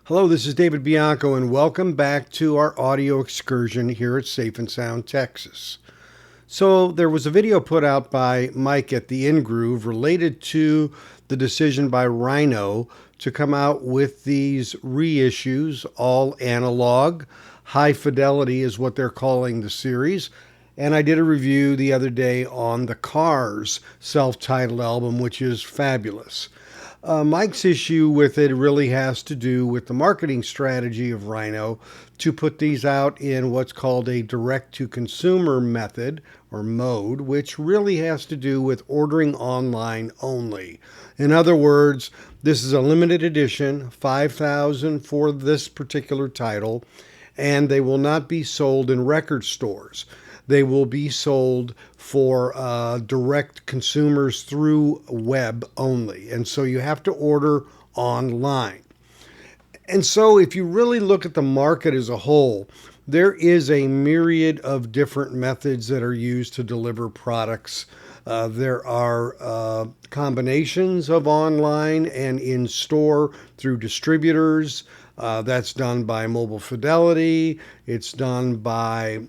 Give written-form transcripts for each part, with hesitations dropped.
Hello, this is David Bianco, and welcome back to our audio excursion here at Safe and Sound, Texas. So there was a video put out by Mike at the In Groove related to the decision by Rhino to come out with these reissues, all analog. High Fidelity is what they're calling the series. And I did a review the other day on the Cars self-titled album, which is fabulous. Mike's issue with it really has to do with the marketing strategy of Rhino to put these out in what's called a direct-to-consumer method or mode, which really has to do with ordering online only. In other words, this is a limited edition, 5,000 for this particular title, and they will not be sold in record stores. They will be sold for direct consumers through web only. And so you have to order online. And so if you really look at the market as a whole, there is a myriad of different methods that are used to deliver products. There are combinations of online and in-store through distributors. That's done by Mobile Fidelity. It's done by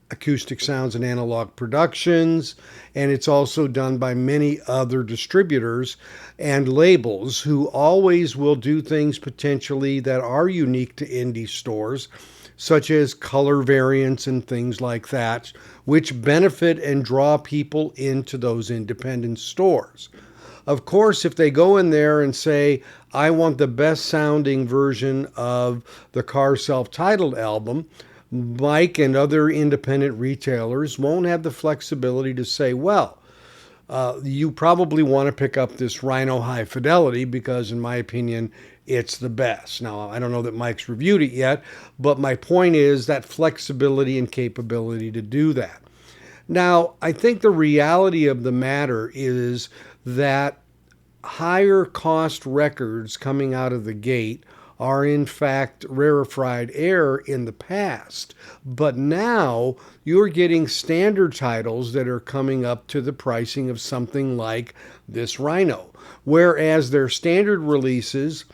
Acoustic Sounds and Analog Productions, and it's also done by many other distributors and labels who always will do things potentially that are unique to indie stores, such as color variants and things like that, which benefit and draw people into those independent stores. Of course, if they go in there and say, I want the best sounding version of the Cars self-titled album, Mike and other independent retailers won't have the flexibility to say, well, you probably want to pick up this Rhino High Fidelity because, in my opinion, it's the best. Now, I don't know that Mike's reviewed it yet, but my point is that flexibility and capability to do that. Now, I think the reality of the matter is that higher cost records coming out of the gate are in fact rarefied air in the past. But now you're getting standard titles that are coming up to the pricing of something like this Rhino, whereas their standard releases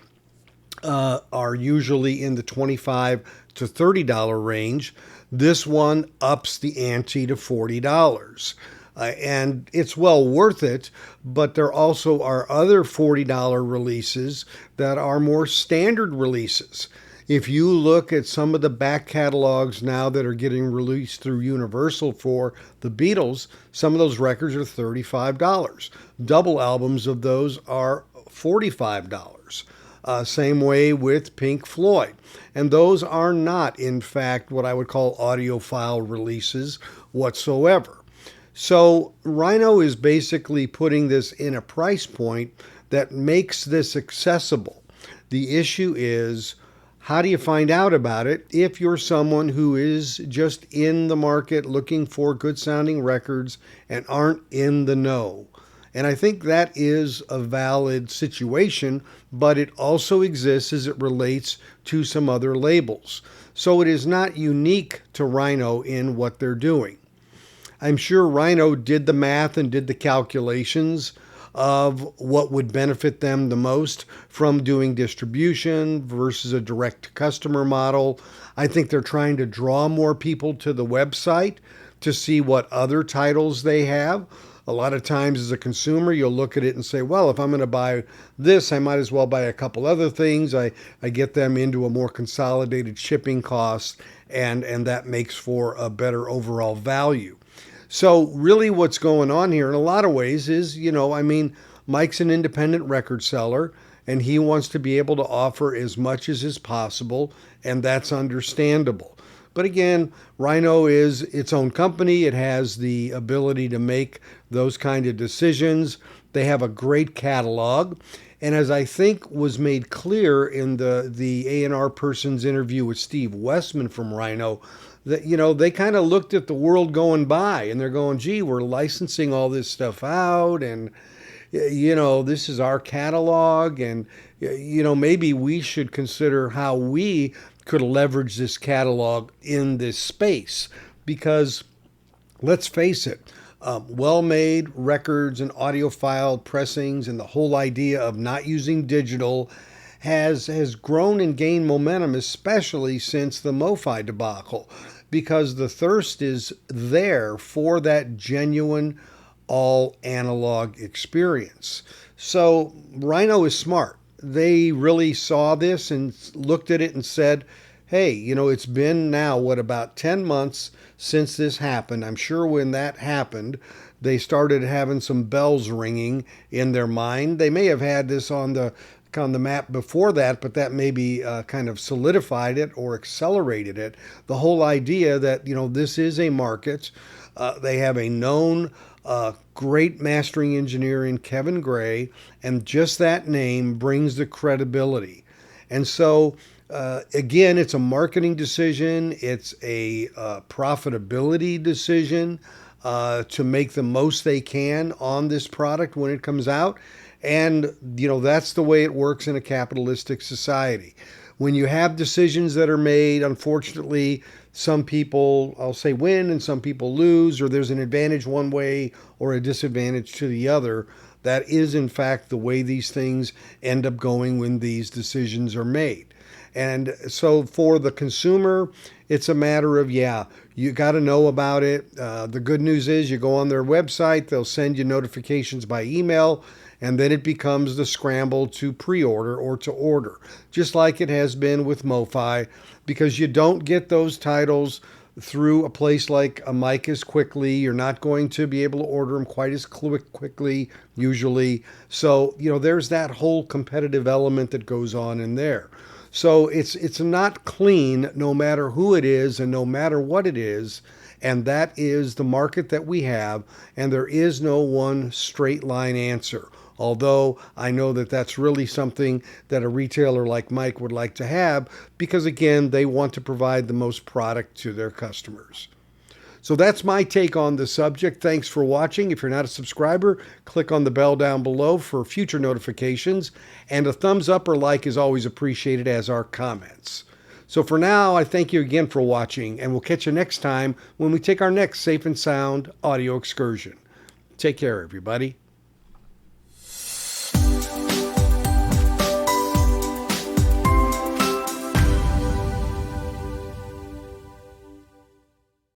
are usually in the $25 to $30 range. This one ups the ante to $40. And it's well worth it, but there also are other $40 releases that are more standard releases. If you look at some of the back catalogs now that are getting released through Universal for the Beatles, some of those records are $35. Double albums of those are $45. Same way with Pink Floyd. And those are not, in fact, what I would call audiophile releases whatsoever. So Rhino is basically putting this in a price point that makes this accessible. The issue is, how do you find out about it if you're someone who is just in the market looking for good sounding records and aren't in the know? And I think that is a valid situation, but it also exists as it relates to some other labels. So it is not unique to Rhino in what they're doing. I'm sure Rhino did the math and did the calculations of what would benefit them the most from doing distribution versus a direct customer model. I think they're trying to draw more people to the website to see what other titles they have. A lot of times as a consumer, you'll look at it and say, well, if I'm going to buy this, I might as well buy a couple other things. I get them into a more consolidated shipping cost, and that makes for a better overall value. So really what's going on here in a lot of ways is, Mike's an independent record seller and he wants to be able to offer as much as is possible, and that's understandable. But again, Rhino is its own company. It has the ability to make those kind of decisions. They have a great catalog. And as I think was made clear in the A&R person's interview with Steve Westman from Rhino, that, they kind of looked at the world going by and they're going, gee, we're licensing all this stuff out and, this is our catalog and, maybe we should consider how we could leverage this catalog in this space. Because let's face it, well-made records and audiophile pressings and the whole idea of not using digital has grown and gained momentum, especially since the MoFi debacle, because the thirst is there for that genuine all analog experience. So Rhino is smart. They really saw this and looked at it and said, hey, it's been now, about 10 months since this happened. I'm sure when that happened, they started having some bells ringing in their mind. They may have had this on the map before that, but that maybe kind of solidified it or accelerated it. The whole idea that, this is a market. They have a known great mastering engineer in Kevin Gray, and just that name brings the credibility. And so, again, it's a marketing decision. It's a profitability decision to make the most they can on this product when it comes out. And, that's the way it works in a capitalistic society. When you have decisions that are made, unfortunately, some people, I'll say, win and some people lose, or there's an advantage one way or a disadvantage to the other. That is, in fact, the way these things end up going when these decisions are made. And so for the consumer, it's a matter of, you got to know about it. The good news is you go on their website, they'll send you notifications by email, and then it becomes the scramble to pre-order or to order, just like it has been with MoFi, because you don't get those titles through a place like a mic as quickly. You're not going to be able to order them quite as quickly usually. So, there's that whole competitive element that goes on in there. So it's not clean no matter who it is and no matter what it is. And that is the market that we have. And there is no one straight line answer. Although I know that that's really something that a retailer like Mike would like to have, because again, they want to provide the most product to their customers. So that's my take on the subject. Thanks for watching. If you're not a subscriber, click on the bell down below for future notifications. And a thumbs up or like is always appreciated, as are comments. So for now, I thank you again for watching, and we'll catch you next time when we take our next safe and sound audio excursion. Take care, everybody.